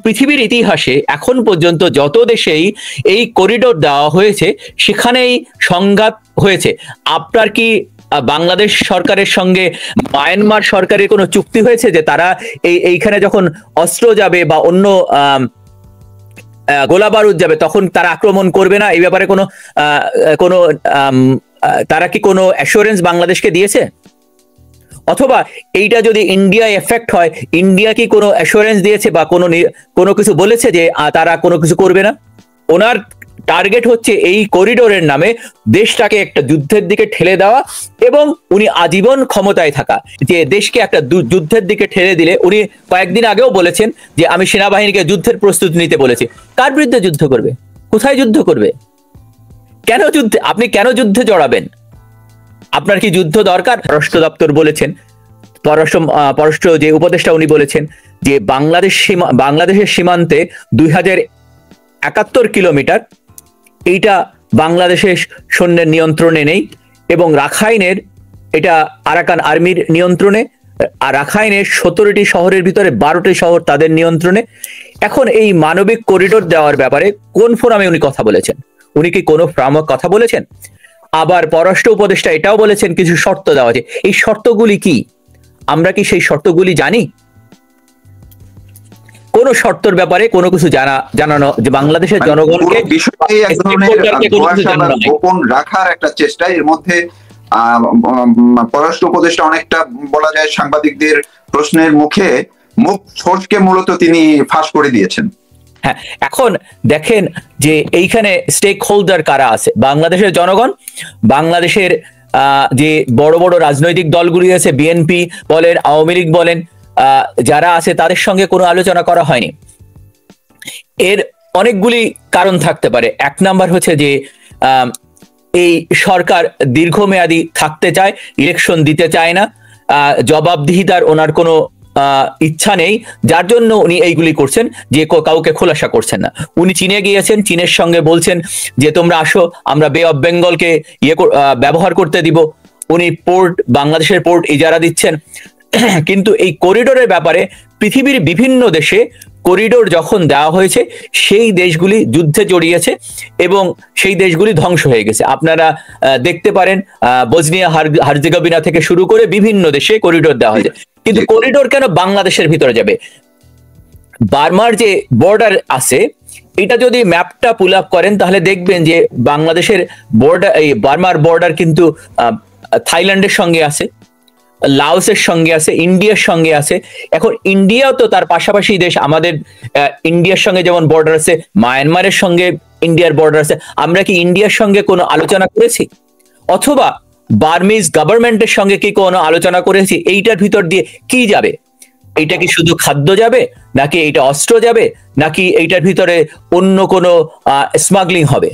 পৃথিবীর ইতিহাসে এখন পর্যন্ত যত দেশেই এই করিডোর দেওয়া হয়েছে সেখানেই সংঘাত হয়েছে। আপনার কি বাংলাদেশ সরকারের সঙ্গে মায়ানমার সরকারের কোনো চুক্তি হয়েছে যে তারা এইখানে যখন অস্ত্র যাবে বা অন্য গোলা বারুদ যাবে তখন তারা আক্রমণ করবে না? এই ব্যাপারে কোনো কোনো তারা কি কোনো অ্যাসুরেন্স বাংলাদেশকে দিয়েছে? অথবা এইটা যদি ইন্ডিয়ায় এফেক্ট হয়, ইন্ডিয়া কি কোনো অ্যাসুরেন্স দিয়েছে বা কোনো কিছু বলেছে যে তারা কোনো কিছু করবে না? ওনার টার্গেট হচ্ছে এই করিডোরের নামে দেশটাকে একটা যুদ্ধের দিকে ঠেলে দেওয়া এবং উনি আজীবন ক্ষমতায় থাকা। যে দেশকে একটা যুদ্ধের দিকে ঠেলে দিলে, উনি কয়েকদিন আগেও বলেছেন যে আমি সেনাবাহিনীকে যুদ্ধের প্রস্তুতি নিতে বলেছি। কার বিরুদ্ধে যুদ্ধ করবে? কোথায় যুদ্ধ করবে? কেন যুদ্ধে আপনি কেন যুদ্ধে জড়াবেন? আপনার কি যুদ্ধ দরকার? পররাষ্ট্র দপ্তর বলেছেন, পররাষ্ট্র যে উপদেষ্টা উনি বলেছেন যে বাংলাদেশের সীমান্তে 2071 কিলোমিটার এইটা বাংলাদেশের সৈন্যের নিয়ন্ত্রণে নেই এবং রাখাইনের এটা আরাকান আর্মির নিয়ন্ত্রণে, আর রাখাইনের 17টি শহরের ভিতরে 12টি শহর তাদের নিয়ন্ত্রণে। এখন এই মানবিক করিডোর দেওয়ার ব্যাপারে কোন ফোরামে উনি কথা বলেছেন? উনি কি কোনো ফোরামে কথা বলেছেন? আবার পররাষ্ট্র উপদেষ্টা এটাও বলেছেন কিছু শর্ত দেওয়া আছে। এই শর্তগুলি কি? আমরা কি সেই শর্তগুলি জানি? কোন শর্তের ব্যাপারে কোনো কিছু জানানো যে বাংলাদেশের জনগণকে বিষয়টাই এক ধরনের গোপন রাখার একটা চেষ্টা। এর মধ্যে পররাষ্ট্র উপদেষ্টা অনেকটা বলা যায় সাংবাদিকদের প্রশ্নের মুখে মুখ ফসকে মূলত তিনি ফাঁস করে দিয়েছেন। হ্যাঁ, এখন দেখেন যে এইখানে স্টেক হোল্ডার কারা আছে। বাংলাদেশের জনগণ, বাংলাদেশের যে বড় বড় রাজনৈতিক দলগুলি আছে, বিএনপি বলেন, আওয়ামী লীগ বলেন, যারা আছে তাদের সঙ্গে কোনো আলোচনা করা হয়নি। এর অনেকগুলি কারণ থাকতে পারে। এক নাম্বার হচ্ছে যে এই সরকার দীর্ঘমেয়াদী থাকতে চায়, ইলেকশন দিতে চায় না, জবাবদিহিতার ওনার কোনো ইচ্ছা নেই, যার জন্য উনি এইগুলি করছেন, যে কাউকে খোলাসা করছেন না। উনি চীনে গিয়েছেন, চীনের সঙ্গে বলছেন যে তোমরা আসো, আমরা বে অফ বেঙ্গলকে ব্যবহার করতে দিব। উনি বাংলাদেশের পোর্ট ইজারা দিচ্ছেন। কিন্তু এই করিডোরের ব্যাপারে পৃথিবীর বিভিন্ন দেশে করিডোর যখন দেওয়া হয়েছে সেই দেশগুলি যুদ্ধে জড়িয়েছে এবং সেই দেশগুলি ধ্বংস হয়ে গেছে। আপনারা দেখতে পারেন বসনিয়া হার্জেগোভিনা থেকে শুরু করে বিভিন্ন দেশে করিডোর দেওয়া হয়েছে। কিন্তু করিডোর কেন বাংলাদেশের ভিতরে যাবে? বার্মার যে বর্ডার আছে, এটা যদি ম্যাপটা পুল আপ করেন তাহলে দেখবেন যে বাংলাদেশের বর্ডার, এই বার্মার বর্ডার কিন্তু থাইল্যান্ডের সঙ্গে আছে, লাওসের সঙ্গে আছে, ইন্ডিয়ার সঙ্গে আছে। এখন ইন্ডিয়াও তো তার পাশাপাশি দেশ। আমাদের ইন্ডিয়ার সঙ্গে যেমন বর্ডার আছে, মায়ানমারের সঙ্গে ইন্ডিয়ার বর্ডার আছে। আমরা কি ইন্ডিয়ার সঙ্গে কোনো আলোচনা করেছি? অথবা বার্মিজ গভর্নমেন্টের সঙ্গে কি কোনো আলোচনা করেছি? এইটার ভিতর দিয়ে কি যাবে? এইটা কি শুধু খাদ্য যাবে, নাকি এইটা অস্ত্র যাবে, নাকি এইটার ভিতরে অন্য কোনো স্মাগলিং হবে?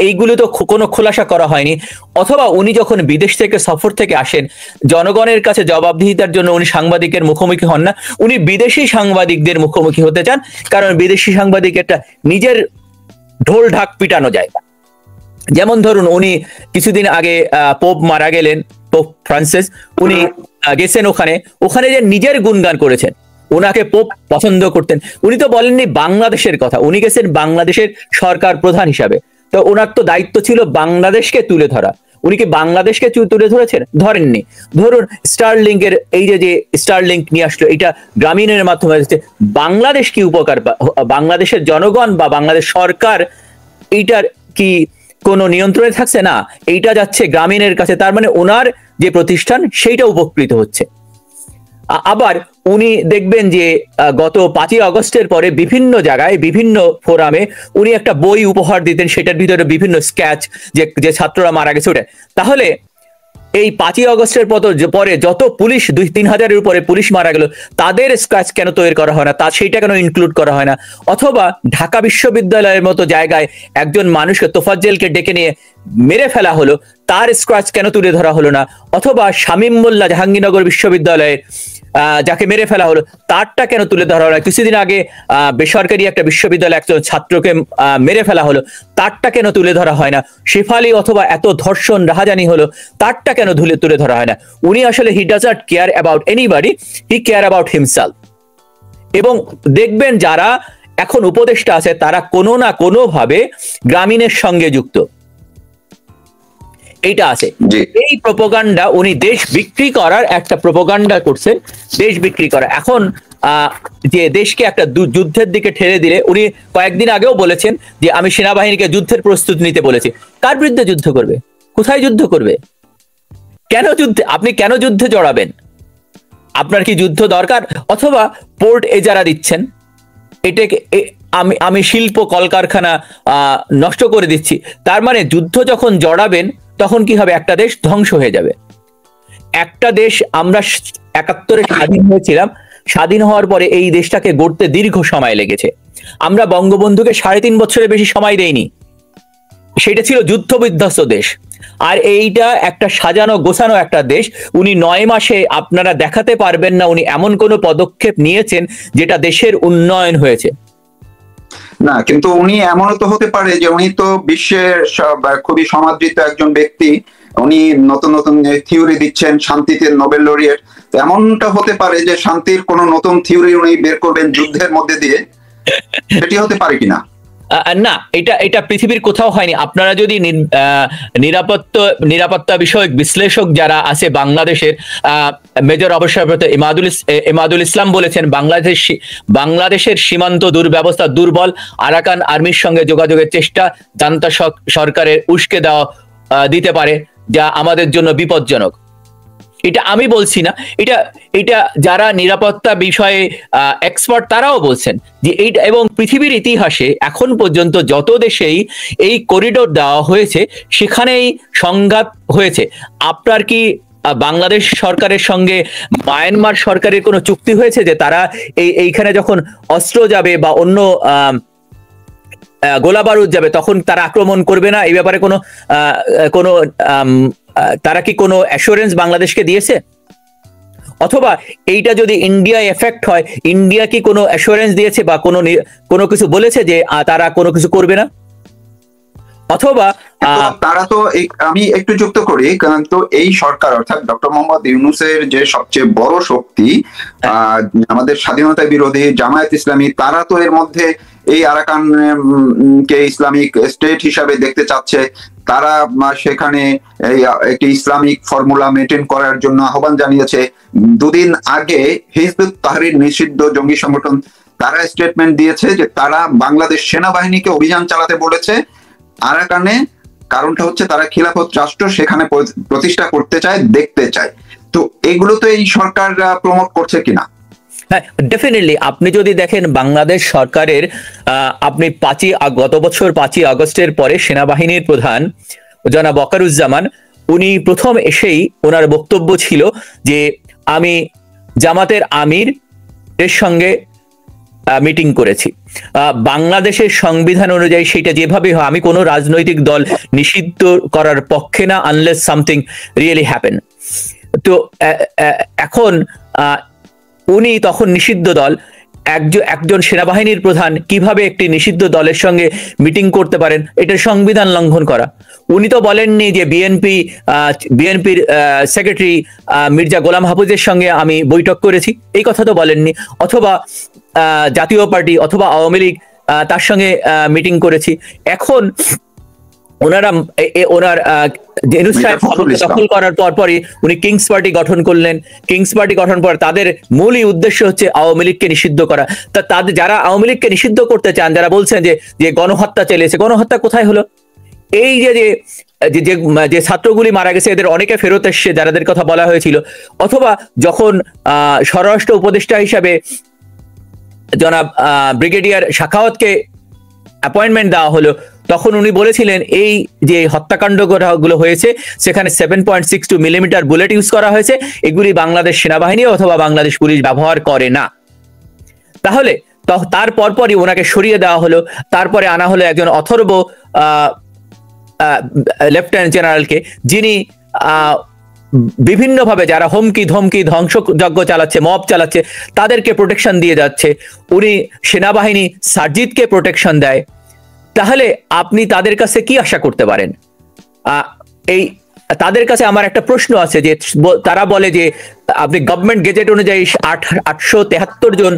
এইগুলো তো কোনো খোলাসা করা হয়নি। অথবা উনি যখন বিদেশ থেকে সফর থেকে আসেন, জনগণের কাছে জবাবদিহিতার জন্য উনি সাংবাদিকের মুখোমুখি হন না, উনি বিদেশি সাংবাদিকদের মুখোমুখি হতে চান। কারণ বিদেশি সাংবাদিক একটা নিজের ঢোল ঢাক পিটানো যায়। যেমন ধরুন, উনি কিছুদিন আগে পোপ মারা গেলেন, পোপ ফ্রান্সিস, উনি গেছেন ওখানে যে নিজের গুণগান করেছেন। ওনাকে পোপ পছন্দ করতেন। উনি তো বলেননি বাংলাদেশের কথা, উনি গেছেন বাংলাদেশের সরকার প্রধান হিসাবে। তো ওনার তো দায়িত্ব ছিল বাংলাদেশকে তুলে ধরা। উনি কি বাংলাদেশকে তুলে ধরেছেন? ধরেননি। ধরুন স্টারলিংক এর এই যে স্টারলিংক নিয়ে আসলো, এটা গ্রামীণের মাধ্যমে আসছে। বাংলাদেশ কি উপকার, বাংলাদেশের জনগণ বা বাংলাদেশ সরকার এইটার কি কোনো নিয়ন্ত্রণে থাকছে না? এইটা যাচ্ছে গ্রামীণের কাছে। তার মানে ওনার যে প্রতিষ্ঠান সেইটা উপকৃত হচ্ছে। আবার উনি দেখবেন যে গত 5ই আগস্টের পরে বিভিন্ন জায়গায়, বিভিন্ন ফোরামে উনি একটা বই উপহার দিতেন, সেটার ভিতরে বিভিন্ন স্কেচ, যে ছাত্ররা মারা গেছে ওটা। তাহলে এই 5ই আগস্টের পরে যত পুলিশ, 2-3 হাজারের উপরে পুলিশ মারা গেল, তাদের স্কেচ কেন তৈরি করা হয় না? সেইটা কেন ইনক্লুড করা হয় না? অথবা ঢাকা বিশ্ববিদ্যালয়ের মতো জায়গায় একজন মানুষকে, তোফাজ্জেলকে ডেকে নিয়ে মেরে ফেলা হলো, তার স্ক্র্যাচ কেন তুলে ধরা হলো না? অথবা শামীম মোল্লা জাহাঙ্গীরনগর বিশ্ববিদ্যালয়ে যাকে মেরে ফেলা হলো, তারটা কেন তুলে ধরা হলো না? কিছুদিন আগে বেসরকারি একটা বিশ্ববিদ্যালয়ে একজন ছাত্রকে মেরে ফেলা হলো, তারটা কেন তুলে ধরা হয় না? শেফালি অথবা এত ধর্ষণ রাহাজানি হলো, তারটা কেন তুলে ধরা হয় না? উনি আসলে he doesn't care about anybody, he care about himself. এবং দেখবেন যারা এখন উপদেষ্টা আছে তারা কোনো না কোনো ভাবে গ্রামীণের সঙ্গে যুক্ত, এইটা আছে। এই প্রোপাগান্ডা উনি দেশ বিক্রি করার একটা প্রোপাগান্ডা করছেন, দেশ বিক্রি করা। এখন যে দেশকে একটা যুদ্ধের দিকে ঠেলে দিলে, উনি কয়েকদিন আগেও বলেছেন যে আমি সেনাবাহিনীকে যুদ্ধের প্রস্তুতি নিতে বলেছি। কার বিরুদ্ধে যুদ্ধ করবে? কোথায় যুদ্ধ করবে? কেন যুদ্ধে, আপনি কেন যুদ্ধে জড়াবেন? আপনার কি যুদ্ধ দরকার? অথবা পোর্ট এজারা দিচ্ছেন, এটাকে আমি শিল্প কলকারখানা নষ্ট করে দিচ্ছি, তার মানে যুদ্ধ যখন জড়াবেন তখন কি হবে? একটা দেশ ধ্বংস হয়ে যাবে। একটা দেশ, আমরা ৭১-এ স্বাধীন হয়েছিলাম, স্বাধীন হওয়ার পরে এই দেশটাকে গড়তে দীর্ঘ সময় লেগেছে। আমরা বঙ্গবন্ধুকে ৩.৫ বছরের বেশি সময় দেইনি, সেটা ছিল যুদ্ধ বিধ্বস্ত দেশ। আর এইটা একটা সাজানো গোছানো একটা দেশ। উনি ৯ মাসে আপনারা দেখাতে পারবেন না উনি এমন কোন পদক্ষেপ নিয়েছেন যেটা দেশের উন্নয়ন হয়েছে না। কিন্তু উনি এমনও তো হতে পারে যে উনি তো বিশ্বের খুবই সমাদৃত একজন ব্যক্তি, উনি নতুন নতুন থিওরি দিচ্ছেন, শান্তিতে নোবেল লরিয়েট। এমনটা হতে পারে যে শান্তির কোন নতুন থিওরি উনি বের করবেন যুদ্ধের মধ্যে দিয়ে, সেটি হতে পারে কিনা? না, এটা পৃথিবীর কোথাও হয়নি। আপনারা যদি নিরাপত্তা বিষয়ক বিশ্লেষক যারা আছে বাংলাদেশের, মেজর অবসরপ্রাপ্ত ইমাদুল ইসলাম বলেছেন বাংলাদেশের সীমান্ত দুর্ব্যবস্থা দুর্বল, আরাকান আর্মির সঙ্গে যোগাযোগের চেষ্টা জান্তা সরকারের উস্কে দেওয়া দিতে পারে, যা আমাদের জন্য বিপজ্জনক। এটা আমি বলছি না, এটা যারা নিরাপত্তা বিষয়ে এক্সপার্ট তারাও বলছেন যে এইটা। এবং পৃথিবীর ইতিহাসে এখন পর্যন্ত যত দেশেই এই করিডোর দেওয়া হয়েছে সেখানেই সংঘাত হয়েছে। আপনার কি বাংলাদেশ সরকারের সঙ্গে মায়ানমার সরকারের কোনো চুক্তি হয়েছে যে তারা এইখানে যখন অস্ত্র যাবে বা অন্য গোলা বারুদ যাবে তখন তারা আক্রমণ করবে না? এই ব্যাপারে কোনো তারা কি কোনো অ্যাসুরেন্স বাংলাদেশকে দিয়েছে? অথবা এইটা যদি ইন্ডিয়া এফেক্ট হয়, ইন্ডিয়া কি কোনো অ্যাসুরেন্স দিয়েছে বা কোনো কিছু বলেছে যে তারা কোনো কিছু করবে না? অথবা তারা তো, আমি একটু যুক্ত করি, কারণ তো এই সরকার অর্থাৎ ডক্টর মোহাম্মদ ইউনূসের যে সবচেয়ে বড় শক্তি আমাদের স্বাধীনতা বিরোধী জামায়াত ইসলামী, তারা তো এর মধ্যে এই আরাকান কে ইসলামিক স্টেট হিসাবে দেখতে চাচ্ছে। তারা সেখানে একটি ইসলামিক ফর্মুলা মেনটেন করার জন্য আহ্বান জানিয়েছে। দুদিন আগে হিজবুত তাহরির নিষিদ্ধ জঙ্গি সংগঠন তারা স্টেটমেন্ট দিয়েছে যে তারা বাংলাদেশ সেনাবাহিনীকে অভিযান চালাতে বলেছে আরাকানে। কারণটা হচ্ছে তারা খিলাফত রাষ্ট্র সেখানে প্রতিষ্ঠা করতে চায়, দেখতে চায়। তো এগুলো তো এই সরকার প্রমোট করছে কিনা? হ্যাঁ, ডেফিনেটলি। আপনি যদি দেখেন বাংলাদেশ সরকারের, আপনি গত বছর ৫ই আগস্টের পরে সেনাবাহিনীর প্রধান জনাব ওয়াকারুজ্জামান, উনি প্রথম এসেই ওনার বক্তব্য ছিল যে আমি জামাতের আমির এর সঙ্গে মিটিং করেছি। বাংলাদেশের সংবিধান অনুযায়ী সেটা যেভাবে হয়, আমি কোনো রাজনৈতিক দল নিষিদ্ধ করার পক্ষে না, আনলেস সামথিং রিয়েলি হ্যাপেন। তো এখন উনি তখন নিষিদ্ধ দল, একজন সেনাবাহিনীর প্রধান কিভাবে একটি নিষিদ্ধ দলের সঙ্গে মিটিং করতে পারেন? এটা সংবিধান লঙ্ঘন করা। উনি তো বলেননি যে বিএনপির সেক্রেটারি মির্জা গোলাম হাফিজের সঙ্গে আমি বৈঠক করেছি, এই কথা তো বলেননি। অথবা জাতীয় পার্টি অথবা আওয়ামী লীগ তার সঙ্গে মিটিং করেছি। এখন ওনার দখল করার পরপরই উনি কিংস পার্টি গঠন করলেন। কিংস পার্টি গঠন পর তাদের মূলই উদ্দেশ্য হচ্ছে আওয়ামী লীগকে নিষিদ্ধ করা। তা তাদের যারা আওয়ামী লীগকে নিষিদ্ধ করতে চান, যারা বলছেন যে গণহত্যা চালিয়েছে, গণহত্যা কোথায় হলো? এই যে ছাত্রগুলি মারা গেছে এদের অনেকে ফেরত এসছে, যাদের কথা বলা হয়েছিল। অথবা যখন স্বরাষ্ট্র উপদেষ্টা হিসাবে জনাব ব্রিগেডিয়ার শাখাওয়াতকে অ্যাপয়েন্টমেন্ট দেওয়া হলো, তখন উনি বলেছিলেন এই যে হত্যাকাণ্ড গুলো হয়েছে সেখানে 7.62 মিলিমিটার বুলেট ইউজ করা হয়েছে, এগুলি বাংলাদেশ সেনাবাহিনী অথবা বাংলাদেশ পুলিশ ব্যবহার করে না। তাহলে তার পরপরই ওনাকে সরিয়ে দেওয়া হলো। তারপরে আনা হলো একজন অথর্ব লেফটেন্যান্ট জেনারেলকে, যিনি বিভিন্নভাবে যারা হুমকি ধমকি ধ্বংসযজ্ঞ চালাচ্ছে, মব চালাচ্ছে, তাদেরকে প্রোটেকশন দিয়ে যাচ্ছে। উনি সেনাবাহিনী সার্জিদকে প্রোটেকশন দেয়। তাহলে আপনি তাদের কাছে কি আশা করতে পারেন? এই তাদের কাছে আমার একটা প্রশ্ন আছে যে তারা বলে যে আপনি গভর্নমেন্ট গেজেট অনুযায়ী 873 জন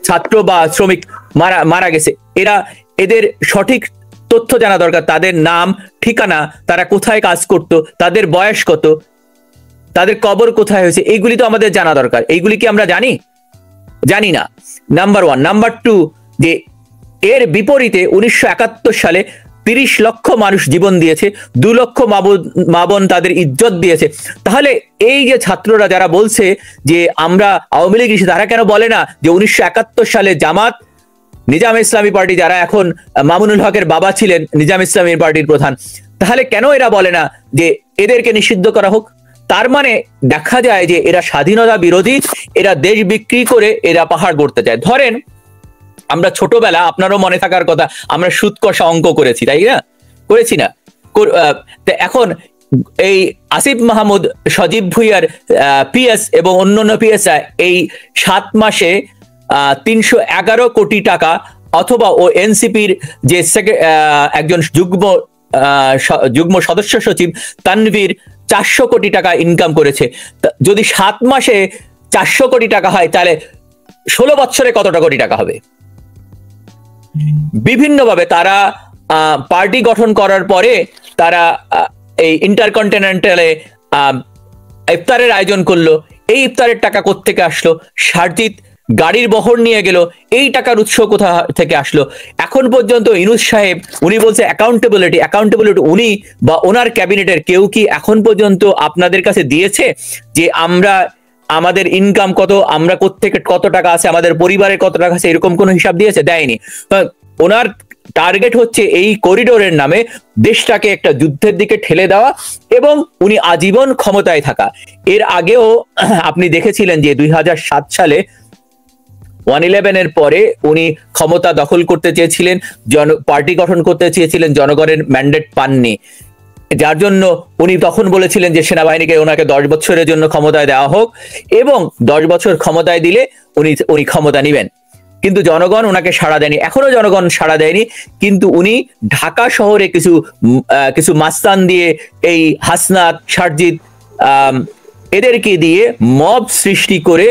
ছাত্র বা শ্রমিক মারা গেছে। এদের সঠিক তথ্য জানা দরকার, তাদের নাম, ঠিকানা, তারা কোথায় কাজ করত, তাদের বয়স কত, তাদের কবর কোথায় হয়েছে, এইগুলি তো আমাদের জানা দরকার। এইগুলি কি আমরা জানি না, নাম্বার 1। নাম্বার 2, যে এর বিপরীতে 1971 সালে 30 লক্ষ মানুষ জীবন দিয়েছে, 2 লক্ষ মা বোন তাদের ইজ্জত দিয়েছে। তাহলে এই যে ছাত্ররা যারা বলছে যে আমরা আওয়ামী লীগ, তারা কেন বলে না যে 1971 সালে জামাত, নিজাম ইসলামী পার্টি, যারা এখন মামুনুল হকের বাবা ছিলেন নিজাম ইসলামী পার্টির প্রধান, তাহলে কেন এরা বলে না যে এদেরকে নিষিদ্ধ করা হোক? তার মানে দেখা যায় যে এরা স্বাধীনতা বিরোধী, এরা দেশ বিক্রি করে এরা পাহাড় গড়তে চায়। ধরেন আমরা ছোটবেলা, আপনারও মনে থাকার কথা, আমরা সুদ কষা অঙ্ক করেছি, তাই না? করেছি না? এখন এই আসিফ মাহমুদ, সজীব ভুইয়ার পিএস এবং অন্যান্য পিএসআই এই 7 মাসে 311 কোটি টাকা, অথবা ও এনসিপির যে একজন যুগ্ম সদস্য সচিব তানভীর 400 কোটি টাকা ইনকাম করেছে। যদি 7 মাসে 400 কোটি টাকা হয়, তাহলে 16 বছরে কতটা কোটি টাকা হবে? বিভিন্নভাবে তারা পার্টি গঠন করার পরে তারা এই ইন্টারকন্টিনেন্টালে ইফতারের আয়োজন করলো। এই ইফতারের টাকা কোত্থেকে আসলো? সারজিৎ গাড়ির বহর নিয়ে গেল, এই টাকার উৎস কোথা থেকে আসলো? এখন পর্যন্ত ইউনূস সাহেব উনি বলছে অ্যাকাউন্টেবিলিটি, উনি বা ওনার ক্যাবিনেটের কেউ কি এখন পর্যন্ত আপনাদের কাছে দিয়েছে যে আমাদের ইনকাম কত, আমরা কোত্থেকে কত টাকা আছে, আমাদের পরিবারের কত টাকা আছে, এরকম কোনো হিসাব দিয়েছে? দেয়নি। ওনার টার্গেট হচ্ছে এই করিডোরের নামে দেশটাকে একটা যুদ্ধের দিকে ঠেলে দেওয়া এবং উনি আজীবন ক্ষমতায় থাকা। এর আগেও আপনি দেখেছিলেন যে 2007 সালে 111 এর পরে উনি ক্ষমতা দখল করতে চেয়েছিলেন, পার্টি গঠন করতে চেয়েছিলেন, জনগণের ম্যান্ডেট পাননি, যার জন্য উনি তখন বলেছিলেন যে সেনাবাহিনীকে ওনাকে 10 বছরের জন্য ক্ষমতায় দেওয়া হোক এবং 10 বছর ক্ষমতায় দিলে উনি ক্ষমতা নেবেন। কিন্তু জনগণ ওনাকে সাড়া দেয়নি, এখনো জনগণ সাড়া দেয়নি। কিন্তু উনি ঢাকা শহরে কিছু মাস্তান দিয়ে, এই হাসনাত, সারজিৎ, এদেরকে দিয়ে মব সৃষ্টি করে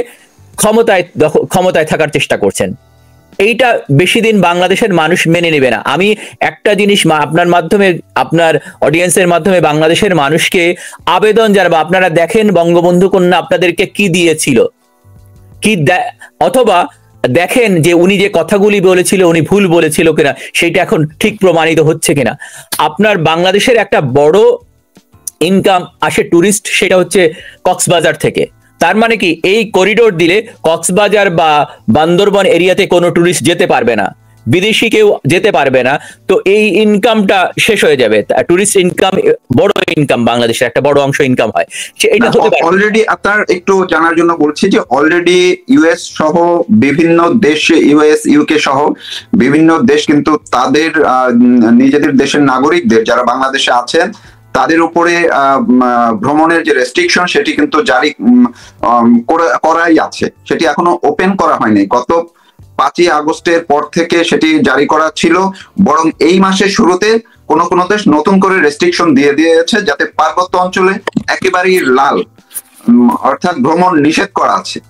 ক্ষমতায় থাকার চেষ্টা করছেন। এইটা বেশি দিন বাংলাদেশের মানুষ মেনে নেবে না। আমি একটা জিনিস আপনার মাধ্যমে, আপনার অডিয়েন্সের মাধ্যমে বাংলাদেশের মানুষকে আবেদন জানাবো, আপনারা দেখেন বঙ্গবন্ধু কন্যা আপনাদেরকে কি দিয়েছিল, অথবা দেখেন যে উনি যে কথাগুলি বলেছিল উনি ভুল বলেছিল কিনা, সেটা এখন ঠিক প্রমাণিত হচ্ছে কিনা। আপনার বাংলাদেশের একটা বড় ইনকাম আসে টুরিস্ট, সেটা হচ্ছে কক্সবাজার থেকে। তার মানে কি এই করিডোর দিলে কক্সবাজার বা বান্দরবন এরিয়াতে কোনো টুরিস্ট যেতে পারবে না, বিদেশি কেউ যেতে পারবে না। তো এই ইনকামটা শেষ হয়ে যাবে। টুরিস্ট ইনকাম, বড় ইনকাম, বাংলাদেশের একটা বড় অংশ ইনকাম হয়, এটা হতে পারে। অলরেডি আপনার একটু জানার জন্য বলছি যে অলরেডি ইউএস সহ বিভিন্ন দেশ, ইউএস ইউকে সহ বিভিন্ন দেশ কিন্তু তাদের নিজেদের দেশের নাগরিকদের যারা বাংলাদেশে আছেন তাদের উপরে ভ্রমণের যে রেস্ট্রিকশন সেটি কিন্তু জারি করাই আছে, সেটি এখনো ওপেন করা হয়নি। গত 5ই আগস্টের পর থেকে সেটি জারি করা ছিল, বরং এই মাসের শুরুতে কোন কোন দেশ নতুন করে রেস্ট্রিকশন দিয়ে দিয়েছে, যাতে পার্বত্য অঞ্চলে একেবারেই লাল, অর্থাৎ ভ্রমণ নিষেধ করা আছে।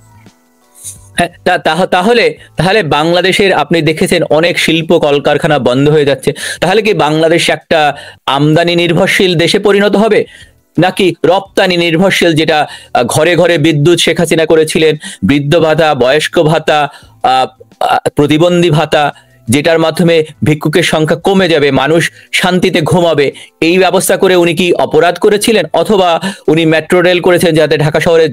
হ্যাঁ, তাহলে বাংলাদেশের আপনি দেখেছেন অনেক শিল্প কলকারখানা বন্ধ হয়ে যাচ্ছে। তাহলে কি বাংলাদেশ একটা আমদানি নির্ভরশীল দেশে পরিণত হবে, নাকি রপ্তানি নির্ভরশীল? যেটা ঘরে ঘরে বিদ্যুৎ শেখ হাসিনা করেছিলেন, বৃদ্ধ ভাতা, বয়স্ক ভাতা, প্রতিবন্ধী ভাতা, যেটার মাধ্যমে ভিক্ষুকের সংখ্যা কমে যাবে, মানুষ শান্তিতে ঘুমাবে, এই ব্যবস্থা করে উনি কি অপরাধ করেছিলেন? অথবা উনি মেট্রো রেল করেছেন যাতে ঢাকা শহরের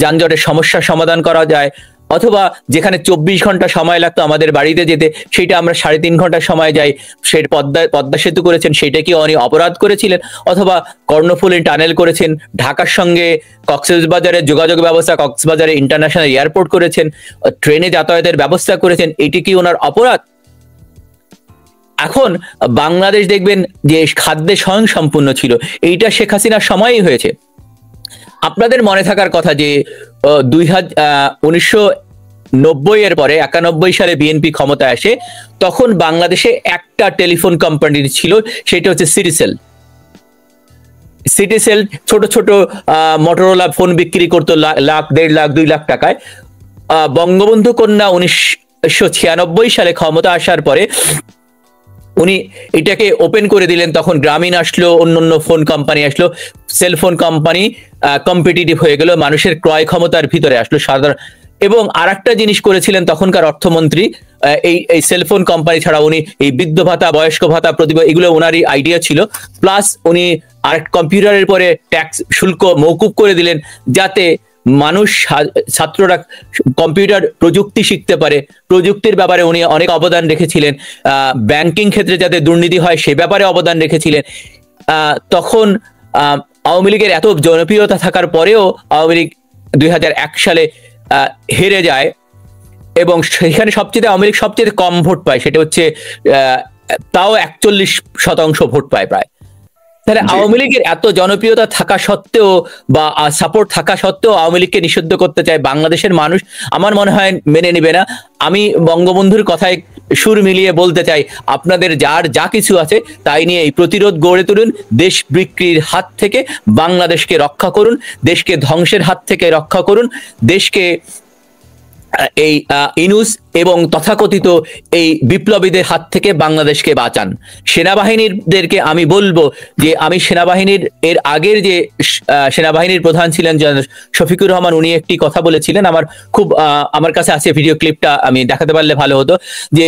যানজটের সমস্যার সমাধান করা যায়, অথবা যেখানে 24 ঘন্টা সময় লাগতো আমাদের বাড়িতে যেতে, সেটা আমরা 3.5 ঘন্টা সময় যাই, সেই পদ্মা সেতু করেছেন, সেটা কি উনি অপরাধ করেছিলেন? অথবা কর্ণফুলী টানেল করেছেন, ঢাকার সঙ্গে কক্সবাজারের যোগাযোগ ব্যবস্থা, কক্সবাজারে ইন্টারন্যাশনাল এয়ারপোর্ট করেছেন, ট্রেনে যাতায়াতের ব্যবস্থা করেছেন, এটি কি ওনার অপরাধ? এখন বাংলাদেশ দেখবেন যে খাদ্যে স্বয়ংসম্পূর্ণ ছিল, এইটা শেখ হাসিনার সময়ই হয়েছে। আপনাদের মনে থাকার কথা যে 1990 এর পরে 91 সালে বিএনপি ক্ষমতায় আসে, তখন বাংলাদেশে একটা টেলিফোন কোম্পানি ছিল, সেটা হচ্ছে সিটিসেল। সিটিসেল ছোট ছোট মটোরোলা ফোন বিক্রি করতো লাখ 1.5 লাখ 2 লাখ টাকায়। বঙ্গবন্ধু কন্যা 1996 সালে ক্ষমতা আসার পরে উনি এটাকে ওপেন করে দিলেন। তখন গ্রামীণ আসলো, অন্যান্য ফোন কোম্পানি আসলো, সেলফোন কোম্পানি কম্পিটিটিভ হয়ে গেল, মানুষের ক্রয় ক্ষমতার ভিতরে আসলো সাধারণ। এবং আর একটা জিনিস করেছিলেন তখনকার অর্থমন্ত্রী, এই সেলফোন কোম্পানি ছাড়া উনি এই বৃদ্ধ ভাতা, বয়স্ক ভাতা, প্রতিভা, এগুলো ওনারই আইডিয়া ছিল। প্লাস উনি আর কম্পিউটারের পরে ট্যাক্স শুল্ক মৌকুব করে দিলেন, যাতে মানুষ, ছাত্ররা কম্পিউটার প্রযুক্তি শিখতে পারে। প্রযুক্তির ব্যাপারে উনি অনেক অবদান রেখেছিলেন। ব্যাংকিং ক্ষেত্রে যাতে দুর্নীতি হয় সে ব্যাপারে অবদান রেখেছিলেন। তখন আওয়ামী লীগের এত জনপ্রিয়তা থাকার পরেও আওয়ামী লীগ 2001 সালে হেরে যায়, এবং সেখানে আওয়ামী লীগ সবচেয়ে কম ভোট পায়, সেটা হচ্ছে তাও 41% ভোট পায় প্রায়। তাহলে আওয়ামী লীগের এত জনপ্রিয়তা থাকা সত্ত্বেও বা সাপোর্ট থাকা সত্ত্বেও আওয়ামী লীগকে নিষিদ্ধ করতে চায় বাংলাদেশের মানুষ, আমার মনে হয় মেনে নিবে না। আমি বঙ্গবন্ধুর কথায় সুর মিলিয়ে বলতে চাই, আপনাদের যার যা কিছু আছে তাই নিয়ে এই প্রতিরোধ গড়ে তুলুন। দেশ বিক্রির হাত থেকে বাংলাদেশকে রক্ষা করুন, দেশকে ধ্বংসের হাত থেকে রক্ষা করুন, দেশকে এই ইনুস এবং তথাকথিত এই বিপ্লবীদের হাত থেকে বাংলাদেশকে বাঁচান। সেনাবাহিনীদেরকে আমি বলবো যে, আমি সেনাবাহিনীর এর আগের যে সেনাবাহিনীর প্রধান ছিলেন শফিকুর রহমান, উনি একটি কথা বলেছিলেন, আমার কাছে আছে ভিডিও ক্লিপটা, আমি দেখাতে পারলে ভালো হতো, যে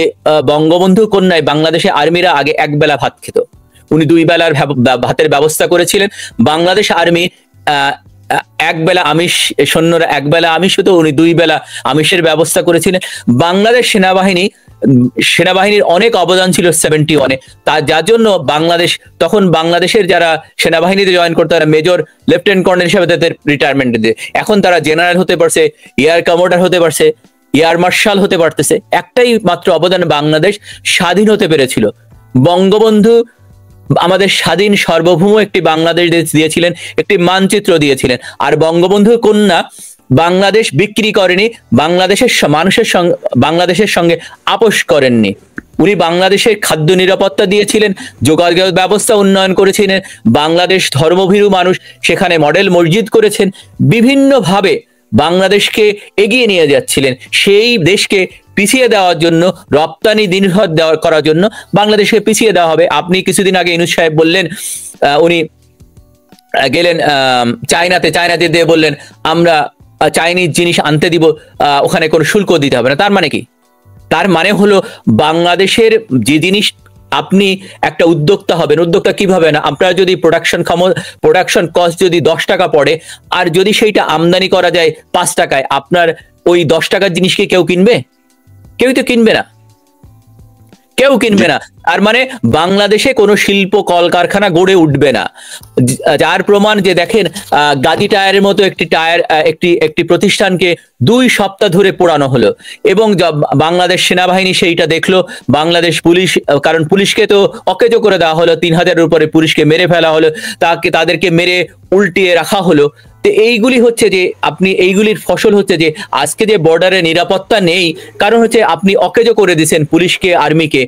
বঙ্গবন্ধু কন্যায় বাংলাদেশে আর্মিরা আগে একবেলা ভাত খেত, উনি 2 বেলার ভাতের ব্যবস্থা করেছিলেন। বাংলাদেশ আর্মি একবেলা আমিষ, সৈন্যরা একবেলা আমিষ হতো, উনি 2 বেলা আমিষের ব্যবস্থা করেছিলেন। বাংলাদেশ সেনাবাহিনীর অনেক অবদান ছিল 71-এ, যার জন্য তখন বাংলাদেশের যারা সেনাবাহিনীতে জয়েন করতো তারা মেজর, লেফটেন্যান্ট কর্নেল হিসেবে তাদের রিটায়ারমেন্ট দিতে, এখন তারা জেনারেল হতে পারছে, এয়ার কমোডার হতে পারছে, এয়ার মার্শাল হতে পারতেছে। একটাই মাত্র অবদান, বাংলাদেশ স্বাধীন হতে পেরেছিল। বঙ্গবন্ধু আমাদের স্বাধীন সার্বভৌম একটি বাংলাদেশ দিয়েছিলেন, একটি মানচিত্র দিয়েছিলেন। আর বঙ্গবন্ধু কন্যা বাংলাদেশ বিক্রি করেনি, বাংলাদেশের সঙ্গে আপোষ করেননি। উনি বাংলাদেশের খাদ্য নিরাপত্তা দিয়েছিলেন, যোগাযোগ ব্যবস্থা উন্নয়ন করেছিলেন, বাংলাদেশ ধর্মভীরু মানুষ সেখানে মডেল মসজিদ করেছেন, বিভিন্নভাবে বাংলাদেশকে এগিয়ে নিয়ে যাচ্ছিলেন। সেই দেশকে পিছিয়ে দেওয়ার জন্য, রপ্তানি নির্ভর করার জন্য বাংলাদেশকে পিছিয়ে দেওয়া হবে। আপনি কিছুদিন আগে ইউনূস সাহেব বললেন, উনি গেলেন চায়নাতে দিয়ে বললেন আমরা চাইনিজ জিনিস আনতে দিব, ওখানে কোনো শুল্ক দিতে হবে না। তার মানে কি? তার মানে হলো বাংলাদেশের যে জিনিস, আপনি একটা উদ্যোক্তা হবেন, উদ্যোক্তা কিভাবে না, আপনার যদি প্রোডাকশন কস্ট যদি 10 টাকা পড়ে, আর যদি সেইটা আমদানি করা যায় 5 টাকায়, আপনার ওই 10 টাকার জিনিসকে কেউ কিনবে? কেউ তো কিনবে না, কেউ কিনবে না। আর মানে বাংলাদেশে কোনো শিল্প কলকারখানা গড়ে উঠবে না। যার প্রমাণ যে দেখেন, গাজী টায়ারের মতো একটি প্রতিষ্ঠানকে 2 সপ্তাহ ধরে পোড়ানো হলো, এবং বাংলাদেশ সেনাবাহিনী সেইটা দেখলো, বাংলাদেশ পুলিশ, কারণ পুলিশকে তো অকেজো করে দেওয়া হলো, 3000-এর উপরে পুলিশকে মেরে ফেলা হলো, তাদেরকে মেরে উল্টিয়ে রাখা হলো। তো এইগুলি হচ্ছে যে, এইগুলির ফসল হচ্ছে যে আজকে যে বর্ডারে নিরাপত্তা নেই, কারণ হচ্ছে আপনি অকেজো করে দিচ্ছেন পুলিশকে, আর্মিকে।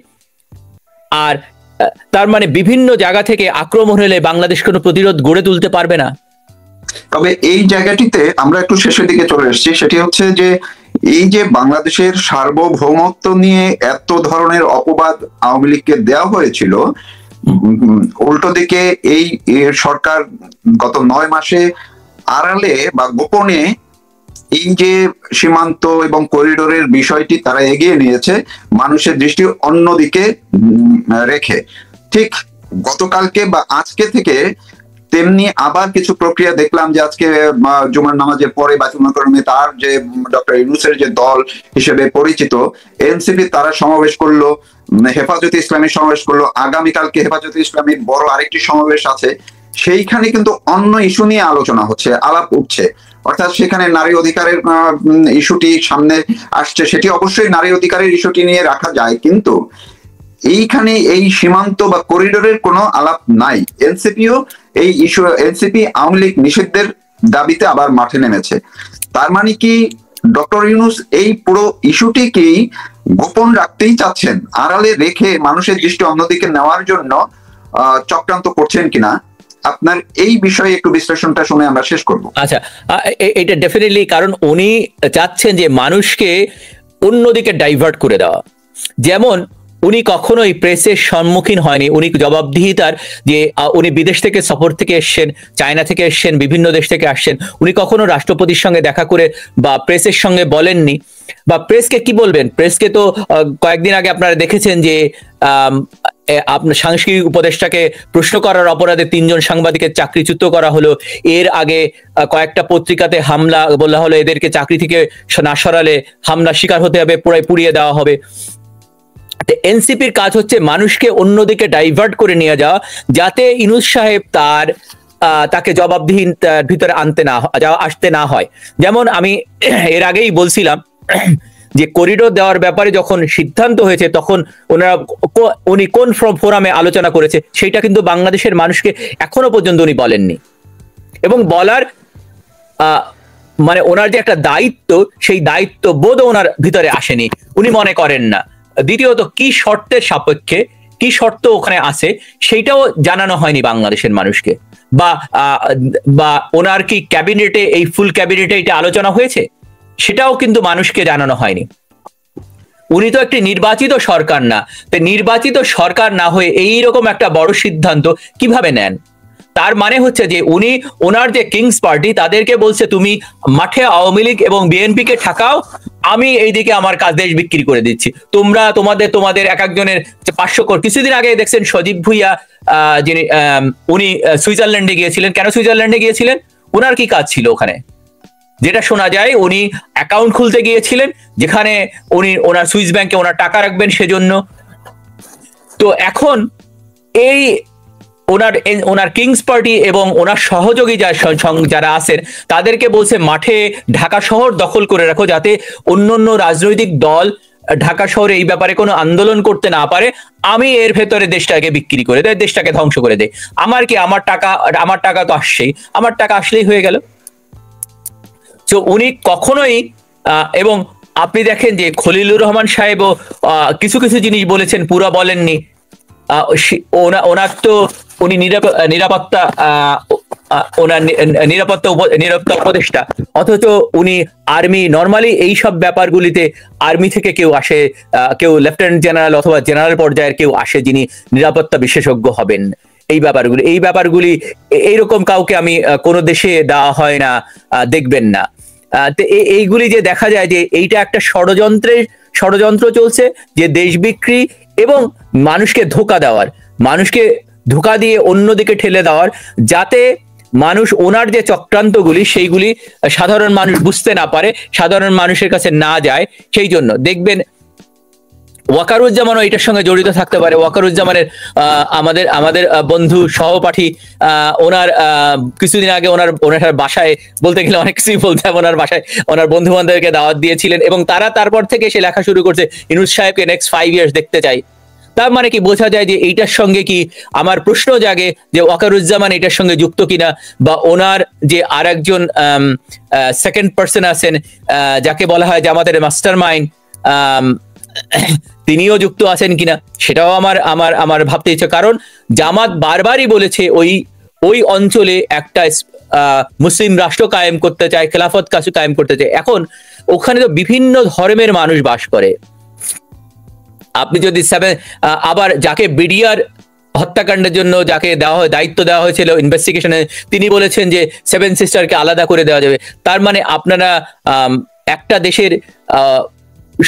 আর তার মানে বিভিন্ন জায়গা থেকে আক্রমণ হলে বাংলাদেশ কোনো প্রতিরোধ গড়ে তুলতে পারবে না। তবে এই জায়গাটিতে আমরা একটু শেষের দিকে চলে এসেছি, সেটি হচ্ছে যে এই যে বাংলাদেশের সার্বভৌমত্ব নিয়ে এত ধরনের অপবাদ আওয়ামী লীগকে দেওয়া হয়েছিল, উল্টো দিকে এই সরকার গত 9 মাসে আড়ালে বা গোপনে এই যে সীমান্ত এবং করিডোরের বিষয়টি তারা এগিয়ে নিয়েছে, মানুষের দৃষ্টি অন্যদিকে রেখে। ঠিক গতকালকে বা আজকে থেকে তেমনি আবার কিছু প্রক্রিয়া দেখলাম, যে আজকে জুমার নামাজের পরে বাইতুল মোকাররমে তার যে ডক্টর ইউনূসের যে দল হিসেবে পরিচিত এনসিপি, তারা সমাবেশ করলো, হেফাজতে ইসলামীর সমাবেশ করলো, আগামীকালকে হেফাজতে ইসলামীর বড় আরেকটি সমাবেশ আছে। সেইখানে কিন্তু অন্য ইস্যু নিয়ে আলোচনা হচ্ছে, আলাপ উঠছে, অর্থাৎ সেখানে নারী অধিকারের ইস্যুটি সামনে আসছে। সেটি অবশ্যই নারী অধিকারের ইস্যুটি নিয়ে রাখা যায়, কিন্তু এইখানে এই সীমান্ত বা করিডোরের কোনো আলাপ নাই। এনসিপি আওয়ামী লীগ নিষিদ্ধের দাবিতে আবার মাঠে নেমেছে। তার মানে কি ডক্টর ইউনূস এই পুরো ইস্যুটিকেই গোপন রাখতেই চাচ্ছেন, আড়ালে রেখে মানুষের দৃষ্টি অন্যদিকে নেওয়ার জন্য চক্রান্ত করছেন কিনা? আপনার এই বিষয়ে একটু বিশ্লেষণটা শুনে আমরা শেষ করব। আচ্ছা, এটা ডেফিনেটলি, কারণ উনি চাচ্ছেন যে মানুষকে অন্যদিকে ডাইভার্ট করে দেওয়া। যেমন উনি কখনোই প্রেসের সম্মুখীন হয়নি, উনি জবাবদিহিতার যে উনি বিদেশ থেকে সফর থেকে এসছেন, চায়না থেকে এসছেন, বিভিন্ন দেশ থেকে আসছেন, উনি কখনো রাষ্ট্রপতির সঙ্গে দেখা করে বা প্রেসের সঙ্গে বলেননি। বা প্রেসকে কি বলবেন, প্রেসকে তো কয়েকদিন আগে আপনারা দেখেছেন যে আপনার সাংস্কৃতিক উপদেষ্টাকে প্রশ্ন করার অপরাধে 3 জন সাংবাদিকের চাকরিচ্যুত করা হলো। এর আগে কয়েকটা পত্রিকাতে হামলা বলা হলো, এদেরকে চাকরি থেকে না সরালে হামলা শিকার হতে হবে, পুড়িয়ে দেওয়া হবে। এনসিপির কাজ হচ্ছে মানুষকে অন্যদিকে ডাইভার্ট করে নিয়ে যাওয়া, যাতে ইউনূস সাহেব তাকে জবাবদিহির ভিতরে আসতে না হয়। যেমন আমি এর আগেই বলছিলাম যে করিডোর দেওয়ার ব্যাপারে যখন সিদ্ধান্ত হয়েছে, তখন উনি কোন ফোরামে আলোচনা করেছে সেটা কিন্তু বাংলাদেশের মানুষকে এখনো পর্যন্ত উনি বলেননি। এবং বলার মানে ওনার যে একটা দায়িত্ব, সেই দায়িত্ব বোধ ওনার ভিতরে আসেনি, উনি মনে করেন না। দ্বিতীয়ত, কি শর্তের সাপেক্ষে, কি শর্ত ওখানে আছে সেইটাও জানানো হয়নি বাংলাদেশের মানুষকে। বা ওনার কি ক্যাবিনেটে, এই ফুল ক্যাবিনেটে এটা আলোচনা হয়েছে, সেটাও কিন্তু মানুষকে জানানো হয়নি। উনি তো একটি নির্বাচিত সরকার না, তো নির্বাচিত সরকার না হয়ে এইরকম একটা বড় সিদ্ধান্ত কিভাবে নেন? তার মানে হচ্ছে যে উনি ওনার যে কিংস পার্টি তাদেরকে বলছে তুমি মাঠে আওয়ামী লীগ এবং বিএনপি কে ঠাকাও, আমি এইদিকে আমার কাজ দেশ বিক্রি করে দিচ্ছি, তোমরা তোমাদের এক একজনের 500 কোটি। কিছুদিন আগে দেখছেন সজীব ভুইয়া, যিনি উনি সুইজারল্যান্ডে গিয়েছিলেন। কেন সুইজারল্যান্ডে গিয়েছিলেন? ওনার কি কাজ ছিল ওখানে? যেটা শোনা যায় উনি অ্যাকাউন্ট খুলতে গিয়েছিলেন, যেখানে উনি ওনার সুইস ব্যাংকে ওনার টাকা রাখবেন সেজন্য। তো এখন এই ওনার কিংস পার্টি এবং ওনার সহযোগী যারা আছেন তাদেরকে বলছে মাঠে ঢাকা শহর দখল করে রাখো, যাতে অন্য রাজনৈতিক দল ঢাকা শহরে এই ব্যাপারে কোনো আন্দোলন করতে না পারে। আমি এর ভেতরে দেশটাকে বিক্রি করে দেয়, দেশটাকে ধ্বংস করে দেয়। আমার কি, আমার টাকা তো আসছেই, আমার টাকা আসলেই হয়ে গেল। তো উনি কখনোই এবং আপনি দেখেন যে খলিলুর রহমান সাহেবও কিছু কিছু জিনিস বলেছেন, পুরো বলেননি। ওনার তো উনি নিরাপত্তা নিরাপত্তা উপদেষ্টা, অথচ উনি আর্মি, নর্মালি এই সব ব্যাপারগুলিতে আর্মি থেকে কেউ আসে, কেউ লেফটেন্যান্ট জেনারেল অথবা জেনারেল পর্যায়ের কেউ আসে যিনি নিরাপত্তা বিশেষজ্ঞ হবেন। এই ব্যাপারগুলি এইরকম কাউকে আমি কোনো দেশে দেওয়া হয় না, দেখবেন না। তো এইগুলি যে দেখা যায় যে এইটা একটা ষড়যন্ত্র চলছে, যে দেশ বিক্রি এবং মানুষকে ধোঁকা দিয়ে অন্যদিকে ঠেলে দেওয়ার, যাতে মানুষ ওনার যে চক্রান্তগুলি সেইগুলি সাধারণ মানুষ বুঝতে না পারে, সাধারণ মানুষের কাছে না যায়। সেই জন্য দেখবেন ওয়াকারুজ্জামানও এটার সঙ্গে জড়িত থাকতে পারে। ওয়াকারুজ্জামানের আমাদের বন্ধু সহপাঠী, ওনার কিছুদিন আগে ওনার বাসায়, বলতে গেলে অনেক কিছুই বলতে হবে, ওনার বাসায় ওনার বন্ধু বান্ধবকে দাওয়াত দিয়েছিলেন এবং তারপর থেকে সে লেখা শুরু করছে ইউনূস সাহেবকে নেক্সট 5 ইয়ার্স দেখতে চাই। তার মানে কি বোঝা যায় যে এইটার সঙ্গে কি, আমার প্রশ্ন জাগে যে ওয়াকারুজ্জামান এটার সঙ্গে যুক্ত কিনা, বা ওনার যে আরেকজন সেকেন্ড পার্সন আছেন যাকে বলা হয় জামাতের মাস্টার মাইন্ড, তিনিও যুক্ত আছেন কিনা, সেটাও আমার ভাবতে ইচ্ছে। কারণ জামাত বারবারই বলেছে ওই অঞ্চলে একটা মুসলিম রাষ্ট্র কায়েম করতে চায়, খেলাফত কায়েম করতে চায়। এখন ওখানে তো বিভিন্ন ধর্মের মানুষ বাস করে। আপনি যদি আবার যাকে বিডিআর হত্যাকাণ্ডের জন্য যাকে দায়িত্ব দেওয়া হয়েছিল ইনভেস্টিগেশনে, তিনি বলেছেন যে 7 সিস্টারকে আলাদা করে দেওয়া যাবে। তার মানে আপনারা একটা দেশের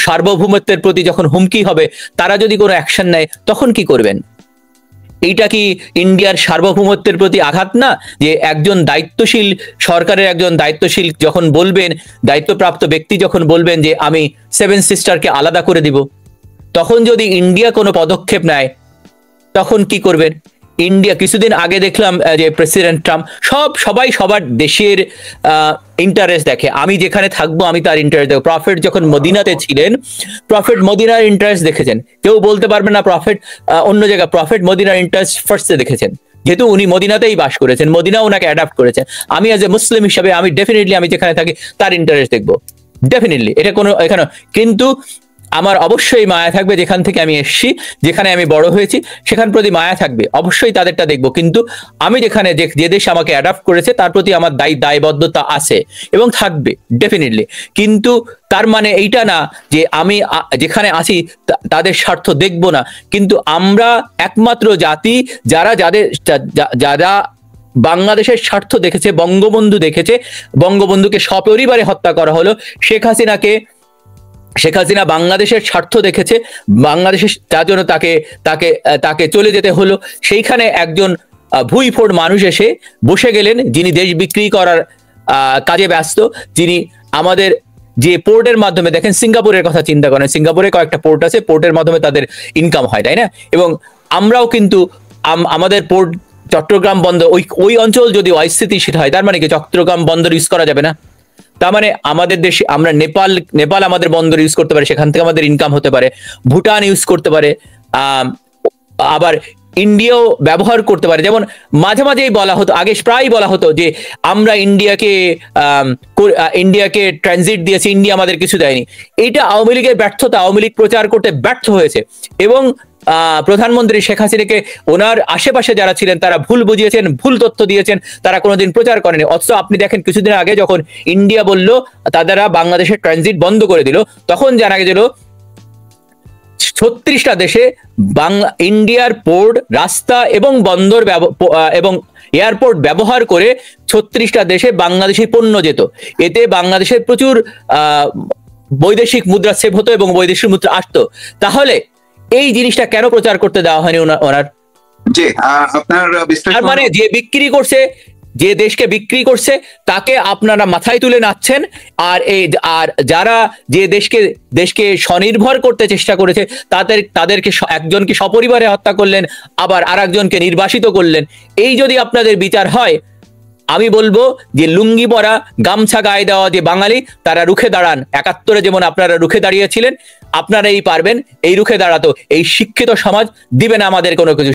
সার্বভৌমত্বের প্রতি যখন হুমকি হবে, তারা যদি কোনো অ্যাকশন নেয় তখন কি করবেন? এইটা কি ইন্ডিয়ার সার্বভৌমত্বের প্রতি আঘাত না? যে একজন দায়িত্বশীল সরকারের একজন দায়িত্বশীল যখন বলবেন, দায়িত্বপ্রাপ্ত ব্যক্তি যখন বলবেন যে আমি 7 সিস্টারকে আলাদা করে দিব, তখন যদি ইন্ডিয়া কোনো পদক্ষেপ নেয় তখন কি করবেন? ইন্ডিয়া, কিছুদিন আগে দেখলাম যে প্রেসিডেন্ট ট্রাম্প সবাই সবার দেশের ইন্টারেস্ট দেখে। আমি যেখানে থাকবো আমি তার ইন্টারেস্ট দেখবো। প্রফেট যখন মদিনাতে ছিলেন, প্রফেট মদিনার ইন্টারেস্ট দেখেছেন। কেউ বলতে পারবে না প্রফেট অন্য জায়গায়, প্রফেট মদিনার ইন্টারেস্ট ফার্স্টে দেখেছেন, যেহেতু উনি মদিনাতেই বাস করেছেন, মদিনা ওনাকে অ্যাডাপ্ট করেছেন। আমি অ্যাজ এ মুসলিম হিসাবে আমি ডেফিনেটলি আমি যেখানে থাকি তার ইন্টারেস্ট দেখবো, ডেফিনেটলি, এটা কোনো এখানে। কিন্তু আমার অবশ্যই মায়া থাকবে, যেখান থেকে আমি এসেছি, যেখানে আমি বড় হয়েছি, সেখান প্রতি মায়া থাকবে, অবশ্যই তাদেরটা দেখবো। কিন্তু আমি যেখানে যে দেশ আমাকে অ্যাডাপ্ট করেছে তার প্রতি আমার দায়বদ্ধতা আছে এবং থাকবে ডেফিনেটলি। কিন্তু তার মানে এইটা না যে আমি যেখানে আছি তাদের স্বার্থ দেখবো না। কিন্তু আমরা একমাত্র জাতি যারা বাংলাদেশের স্বার্থ দেখেছে, বঙ্গবন্ধু দেখেছে, বঙ্গবন্ধুকে সপরিবারে হত্যা করা হলো, শেখ হাসিনা বাংলাদেশের স্বার্থ দেখেছে, বাংলাদেশের তার জন্য তাকে চলে যেতে হলো। সেইখানে একজন ভুইফোড় মানুষ এসে বসে গেলেন, যিনি দেশ বিক্রি করার কাজে ব্যস্ত, যিনি আমাদের যে পোর্টের মাধ্যমে, দেখেন সিঙ্গাপুরের কথা চিন্তা করেন, সিঙ্গাপুরে কয়েকটা পোর্ট আছে, পোর্টের মাধ্যমে তাদের ইনকাম হয়, তাই না? এবং আমরাও কিন্তু আমাদের পোর্ট চট্টগ্রাম বন্দর, ওই অঞ্চল যদি অস্থিতিশীল হয়, তার মানে কি চট্টগ্রাম বন্দর ইউজ করা যাবে না? তার মানে আমাদের দেশে আমরা নেপাল আমাদের বন্দর ইউজ করতে পারে, সেখান থেকে আমাদের ইনকাম হতে পারে। ভুটান ইউজ করতে পারে, আবার ইন্ডিয়াও ব্যবহার করতে পারে। যেমন মাঝে মাঝেই বলা হতো, আগে প্রায় বলা হতো যে আমরা ইন্ডিয়াকে ট্রানজিট দিয়েছি, ইন্ডিয়া আমাদের কিছু দেয়নি। এটা আওয়ামী লীগের ব্যর্থতা, আওয়ামী লীগ প্রচার করতে ব্যর্থ হয়েছে এবং প্রধানমন্ত্রী শেখ হাসিনাকে ওনার আশেপাশে যারা ছিলেন তারা ভুল বুঝিয়েছেন, ভুল তথ্য দিয়েছেন, তারা কোনোদিন প্রচার করেনি। অথচ আপনি দেখেন কিছুদিন আগে যখন ইন্ডিয়া বলল তারা বাংলাদেশের ট্রানজিট বন্ধ করে দিল, তখন জানা গেল 36টা দেশে ইন্ডিয়ার পোর্ট, রাস্তা এবং বন্দর এবং এয়ারপোর্ট ব্যবহার করে 36টা দেশে বাংলাদেশি পণ্য যেত। এতে বাংলাদেশের প্রচুর বৈদেশিক মুদ্রা সেভ হতো এবং বৈদেশিক মুদ্রা আসতো। তাহলে এই জিনিসটা কেন প্রচার করতে দেওয়া হয়নি ওনার? আপনার তার মানে যে দেশকে বিক্রি করছে তাকে আপনারা মাথায় তুলে নাচছেন, আর যারা যে দেশকে স্বনির্ভর করতে চেষ্টা করেছে তাদেরকে একজনকে সপরিবারে হত্যা করলেন, আবার আরেকজনকে নির্বাসিত করলেন। এই যদি আপনাদের বিচার হয়, আমি বলবো যে লুঙ্গি পরা, গামছা গায়ে দেওয়া যে বাঙালি, তারা রুখে দাঁড়ান। 71-এ যেমন আপনারা রুখে দাঁড়িয়েছিলেন, আপনারাই পারবেন এই রুখে দাঁড়াতো। এই শিক্ষিত সমাজ দিবে না আমাদের কোনো কিছু।